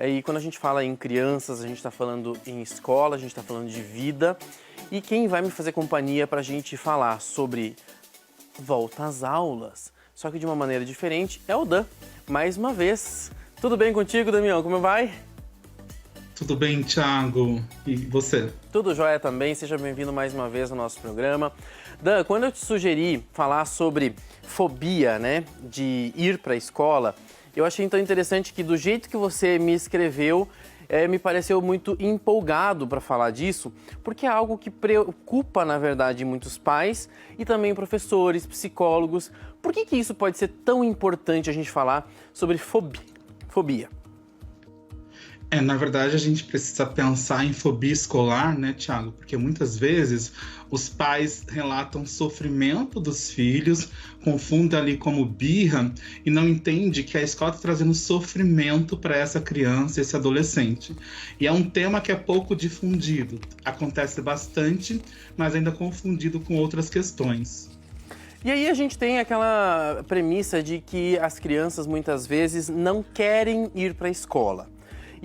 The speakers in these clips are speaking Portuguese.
E quando a gente fala em crianças, a gente está falando em escola, a gente está falando de vida. E quem vai me fazer companhia para a gente falar sobre volta às aulas, só que de uma maneira diferente, é o Dan. Mais uma vez. Tudo bem contigo, Damião? Como vai? Tudo bem, Thiago. E você? Tudo jóia também. Seja bem-vindo mais uma vez ao nosso programa. Dan, quando eu te sugeri falar sobre fobia, né, de ir para a escola, eu achei então interessante que do jeito que você me escreveu, me pareceu muito empolgado para falar disso, porque é algo que preocupa, na verdade, muitos pais e também professores, psicólogos. Por que isso pode ser tão importante a gente falar sobre fobia? Na verdade, a gente precisa pensar em fobia escolar, né, Thiago? Porque muitas vezes os pais relatam sofrimento dos filhos, confundem ali como birra e não entende que a escola está trazendo sofrimento para essa criança, esse adolescente. E é um tema que é pouco difundido. Acontece bastante, mas ainda confundido com outras questões. E aí a gente tem aquela premissa de que as crianças muitas vezes não querem ir para a escola.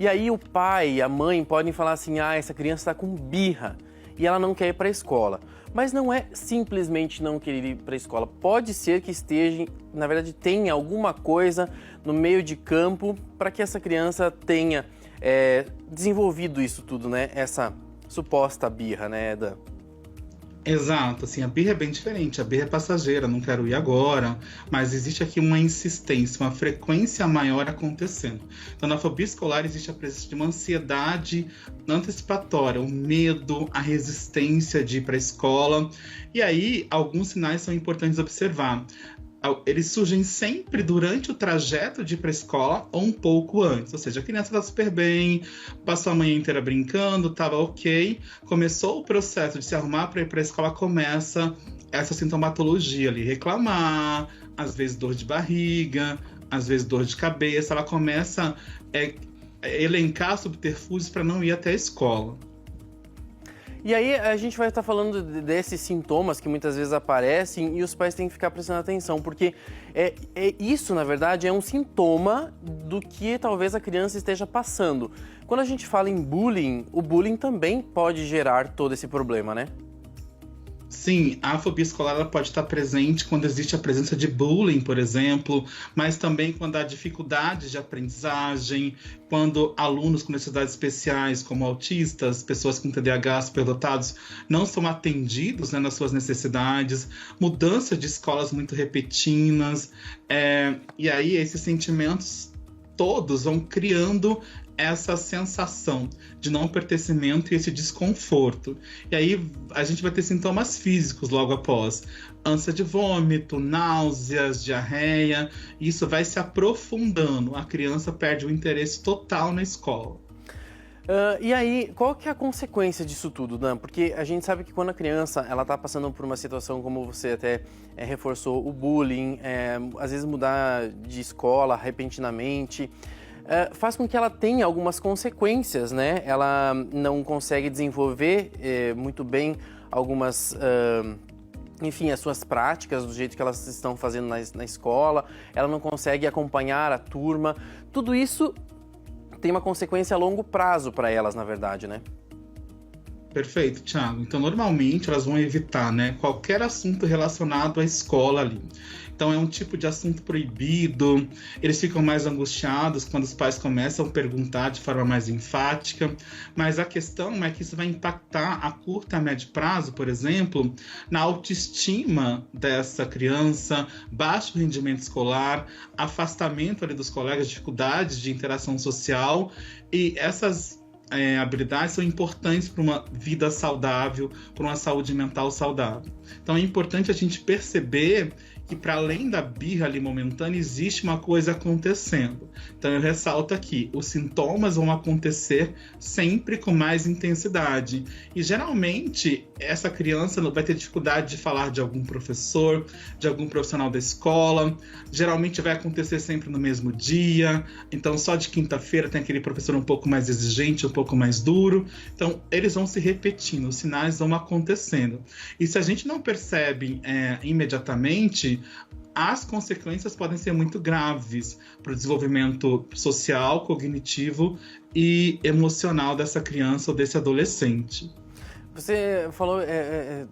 E aí o pai e a mãe podem falar assim, essa criança está com birra e ela não quer ir para a escola. Mas não é simplesmente não querer ir para a escola. Pode ser que esteja, na verdade, tenha alguma coisa no meio de campo para que essa criança tenha desenvolvido isso tudo, né? Essa suposta birra, né, Dan? Exato, assim, a birra é bem diferente, a birra é passageira, não quero ir agora, mas existe aqui uma insistência, uma frequência maior acontecendo. Então, na fobia escolar existe a presença de uma ansiedade antecipatória, o medo, a resistência de ir para a escola, e aí alguns sinais são importantes observar. Eles surgem sempre durante o trajeto de ir para a escola ou um pouco antes. Ou seja, a criança está super bem, passou a manhã inteira brincando, estava ok. Começou o processo de se arrumar para ir para a escola, começa essa sintomatologia ali. Reclamar, às vezes dor de barriga, às vezes dor de cabeça. Ela começa a elencar subterfúgios para não ir até a escola. E aí a gente vai estar falando desses sintomas que muitas vezes aparecem e os pais têm que ficar prestando atenção, porque isso, na verdade, é um sintoma do que talvez a criança esteja passando. Quando a gente fala em bullying, o bullying também pode gerar todo esse problema, né? Sim, a fobia escolar ela pode estar presente quando existe a presença de bullying, por exemplo, mas também quando há dificuldades de aprendizagem, quando alunos com necessidades especiais, como autistas, pessoas com TDAH, superdotados, não são atendidos, né, nas suas necessidades, mudança de escolas muito repentinas, e aí esses sentimentos todos vão criando essa sensação de não pertencimento e esse desconforto. E aí a gente vai ter sintomas físicos logo após. Ânsia de vômito, náuseas, diarreia. E isso vai se aprofundando. A criança perde o interesse total na escola. E aí, qual que é a consequência disso tudo, Dan? Porque a gente sabe que quando a criança ela está passando por uma situação, como você até reforçou, o bullying, às vezes mudar de escola repentinamente, faz com que ela tenha algumas consequências, né? Ela não consegue desenvolver muito bem algumas, as suas práticas do jeito que elas estão fazendo na escola, ela não consegue acompanhar a turma. Tudo isso tem uma consequência a longo prazo para elas, na verdade, né? Perfeito, Thiago. Então, normalmente, elas vão evitar, né, qualquer assunto relacionado à escola ali. Então, é um tipo de assunto proibido, eles ficam mais angustiados quando os pais começam a perguntar de forma mais enfática, mas a questão é que isso vai impactar a curto e a médio prazo, por exemplo, na autoestima dessa criança, baixo rendimento escolar, afastamento ali dos colegas, dificuldades de interação social, e essas habilidades são importantes para uma vida saudável, para uma saúde mental saudável. Então é importante a gente perceber que para além da birra ali momentânea, existe uma coisa acontecendo. Então eu ressalto aqui, os sintomas vão acontecer sempre com mais intensidade. E geralmente essa criança vai ter dificuldade de falar de algum professor, de algum profissional da escola. Geralmente vai acontecer sempre no mesmo dia. Então só de quinta-feira tem aquele professor um pouco mais exigente, um pouco mais duro. Então eles vão se repetindo, os sinais vão acontecendo. E se a gente não percebe imediatamente, as consequências podem ser muito graves para o desenvolvimento social, cognitivo e emocional dessa criança ou desse adolescente. Você falou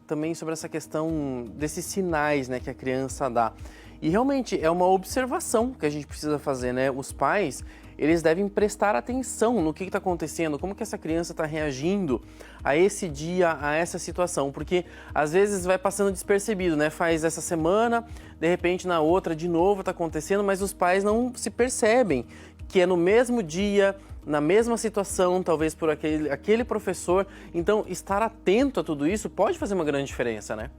também sobre essa questão desses sinais, né, que a criança dá. E realmente é uma observação que a gente precisa fazer, né? Os pais, eles devem prestar atenção no que está acontecendo, como que essa criança está reagindo a esse dia, a essa situação, porque às vezes vai passando despercebido, né? Faz essa semana, de repente na outra de novo está acontecendo, mas os pais não se percebem que é no mesmo dia, na mesma situação, talvez por aquele professor. Então, estar atento a tudo isso pode fazer uma grande diferença, né?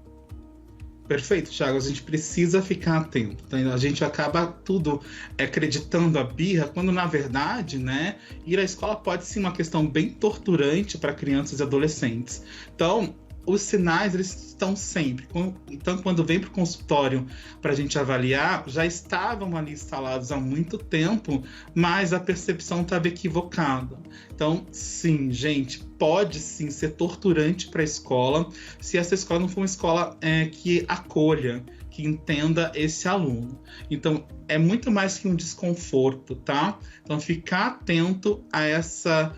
Perfeito, Thiago. A gente precisa ficar atento. Tá? A gente acaba tudo acreditando a birra, quando na verdade, né, ir à escola pode ser uma questão bem torturante para crianças e adolescentes. Então, os sinais, eles estão sempre. Então, quando vem para o consultório para a gente avaliar, já estavam ali instalados há muito tempo, mas a percepção estava equivocada. Então, sim, gente, pode sim ser torturante para a escola, se essa escola não for uma escola que acolha, que entenda esse aluno. Então, é muito mais que um desconforto, tá? Então, ficar atento a essa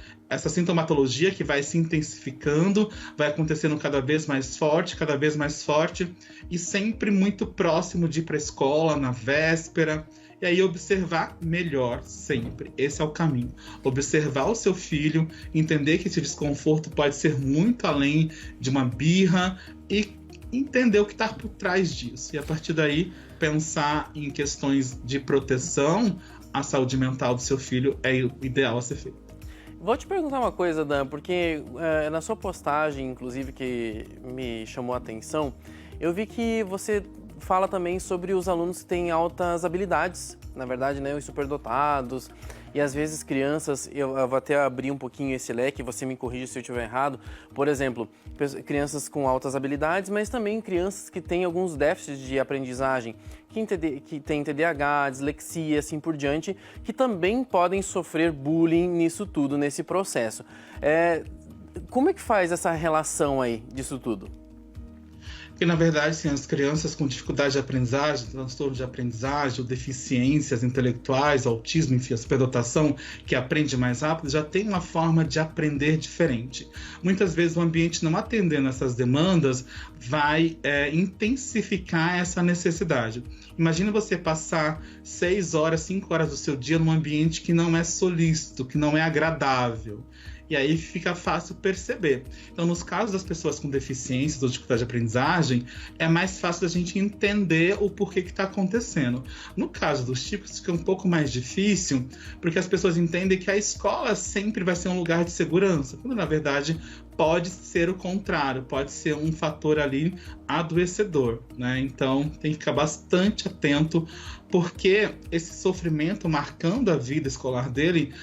sintomatologia que vai se intensificando, vai acontecendo cada vez mais forte, e sempre muito próximo de ir para a escola, na véspera, e aí observar melhor sempre. Esse é o caminho. Observar o seu filho, entender que esse desconforto pode ser muito além de uma birra e entender o que está por trás disso. E a partir daí, pensar em questões de proteção à saúde mental do seu filho é o ideal a ser feito. Vou te perguntar uma coisa, Dan, porque na sua postagem, inclusive, que me chamou a atenção, eu vi que você fala também sobre os alunos que têm altas habilidades, na verdade, né, os superdotados, e às vezes crianças, eu vou até abrir um pouquinho esse leque, você me corrige se eu estiver errado, por exemplo, crianças com altas habilidades, mas também crianças que têm alguns déficits de aprendizagem, que têm TDAH, dislexia, assim por diante, que também podem sofrer bullying nisso tudo, nesse processo. Como é que faz essa relação aí disso tudo? Porque, na verdade, sim, as crianças com dificuldade de aprendizagem, transtorno de aprendizagem, ou deficiências intelectuais, autismo, enfim, a superdotação, que aprende mais rápido, já tem uma forma de aprender diferente. Muitas vezes o ambiente não atendendo essas demandas vai intensificar essa necessidade. Imagina você passar 6 horas, 5 horas do seu dia num ambiente que não é solícito, que não é agradável. E aí fica fácil perceber. Então, nos casos das pessoas com deficiências ou dificuldade de aprendizagem, é mais fácil da gente entender o porquê que está acontecendo. No caso dos tipos, fica um pouco mais difícil, porque as pessoas entendem que a escola sempre vai ser um lugar de segurança, quando na verdade pode ser o contrário, pode ser um fator ali adoecedor, né? Então, tem que ficar bastante atento, porque esse sofrimento marcando a vida escolar dele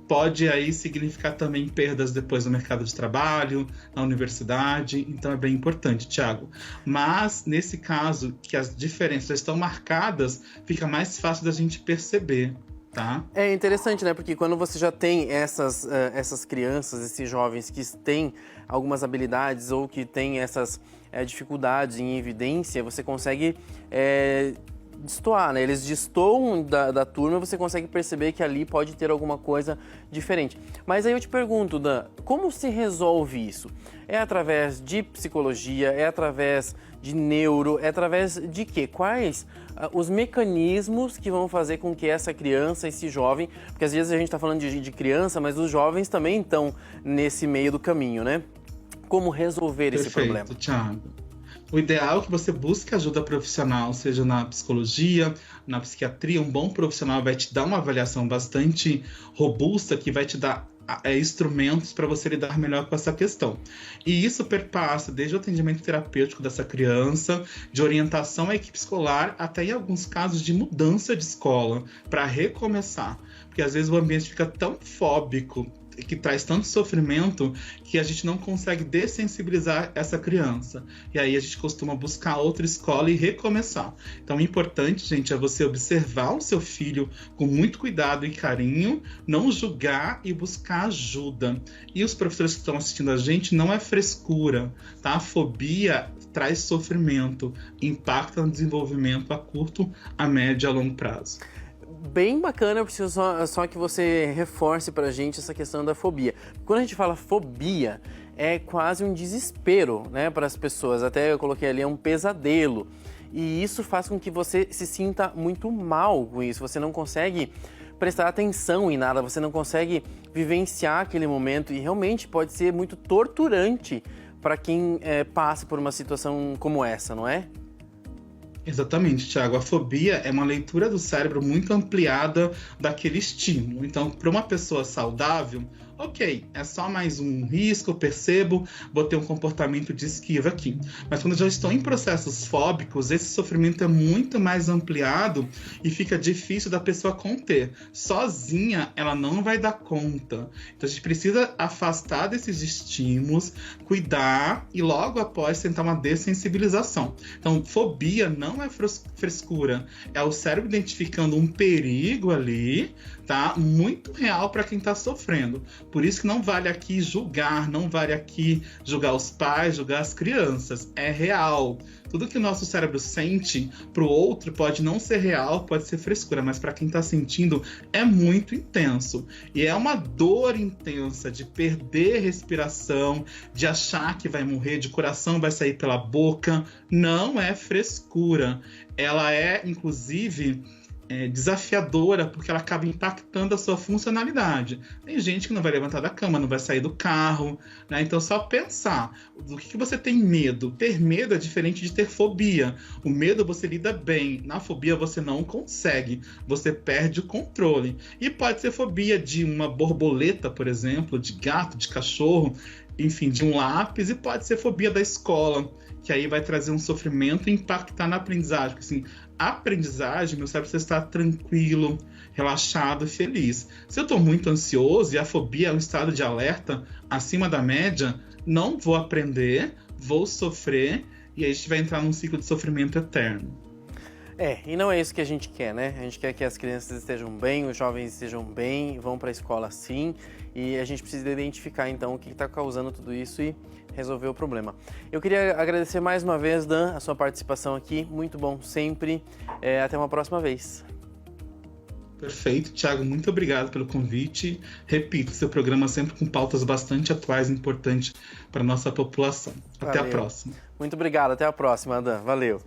pode aí significar também perdas depois no mercado de trabalho, na universidade, então é bem importante, Thiago. Mas, nesse caso, que as diferenças estão marcadas, fica mais fácil da gente perceber, tá? É interessante, né? Porque quando você já tem essas crianças, esses jovens que têm algumas habilidades ou que têm essas dificuldades em evidência, você consegue destoar, né? Eles destoam da turma, você consegue perceber que ali pode ter alguma coisa diferente. Mas aí eu te pergunto, Dan, como se resolve isso? É através de psicologia, é através de neuro, é através de quê? Quais os mecanismos que vão fazer com que essa criança, esse jovem, porque às vezes a gente está falando de criança, mas os jovens também estão nesse meio do caminho, né? Como resolver esse problema? Perfeito, Thiago. O ideal é que você busque ajuda profissional, seja na psicologia, na psiquiatria. Um bom profissional vai te dar uma avaliação bastante robusta, que vai te dar instrumentos para você lidar melhor com essa questão. E isso perpassa desde o atendimento terapêutico dessa criança, de orientação à equipe escolar, até em alguns casos de mudança de escola, para recomeçar. Porque às vezes o ambiente fica tão fóbico, que traz tanto sofrimento que a gente não consegue dessensibilizar essa criança. E aí a gente costuma buscar outra escola e recomeçar. Então o importante, gente, é você observar o seu filho com muito cuidado e carinho, não julgar e buscar ajuda. E os professores que estão assistindo a gente, não é frescura, tá? A fobia traz sofrimento, impacta no desenvolvimento a curto, a médio e a longo prazo. Bem bacana, eu preciso só que você reforce pra gente essa questão da fobia. Quando a gente fala fobia, é quase um desespero, né, para as pessoas. Até eu coloquei ali, é um pesadelo. E isso faz com que você se sinta muito mal com isso. Você não consegue prestar atenção em nada, você não consegue vivenciar aquele momento. E realmente pode ser muito torturante para quem passa por uma situação como essa, não é? Exatamente, Thiago. A fobia é uma leitura do cérebro muito ampliada daquele estímulo. Então, para uma pessoa saudável, ok, é só mais um risco, eu percebo, vou ter um comportamento de esquiva aqui. Mas quando já estou em processos fóbicos, esse sofrimento é muito mais ampliado e fica difícil da pessoa conter. Sozinha, ela não vai dar conta. Então, a gente precisa afastar desses estímulos, cuidar e logo após tentar uma dessensibilização. Então, fobia não é frescura, é o cérebro identificando um perigo ali, tá? Muito real para quem está sofrendo. Por isso que não vale aqui julgar, não vale aqui julgar os pais, julgar as crianças. É real. Tudo que o nosso cérebro sente para o outro pode não ser real, pode ser frescura, mas para quem está sentindo é muito intenso. E é uma dor intensa de perder respiração, de achar que vai morrer, de coração vai sair pela boca. Não é frescura. Ela é, inclusive, desafiadora, porque ela acaba impactando a sua funcionalidade. Tem gente que não vai levantar da cama, não vai sair do carro, né? Então, só pensar do que você tem medo. Ter medo é diferente de ter fobia. O medo você lida bem, na fobia você não consegue, você perde o controle. E pode ser fobia de uma borboleta, por exemplo, de gato, de cachorro, enfim, de um lápis, e pode ser fobia da escola, que aí vai trazer um sofrimento e impactar na aprendizagem. Assim, a aprendizagem, meu cérebro está tranquilo, relaxado, feliz. Se eu estou muito ansioso e a fobia é um estado de alerta acima da média, não vou aprender, vou sofrer e aí a gente vai entrar num ciclo de sofrimento eterno. E não é isso que a gente quer, né? A gente quer que as crianças estejam bem, os jovens estejam bem, vão para a escola sim, e a gente precisa identificar então o que está causando tudo isso e resolver o problema. Eu queria agradecer mais uma vez, Dan, a sua participação aqui, muito bom sempre, até uma próxima vez. Perfeito, Thiago, muito obrigado pelo convite. Repito, seu programa sempre com pautas bastante atuais e importantes para a nossa população. Até a próxima. Muito obrigado, até a próxima, Dan. Valeu.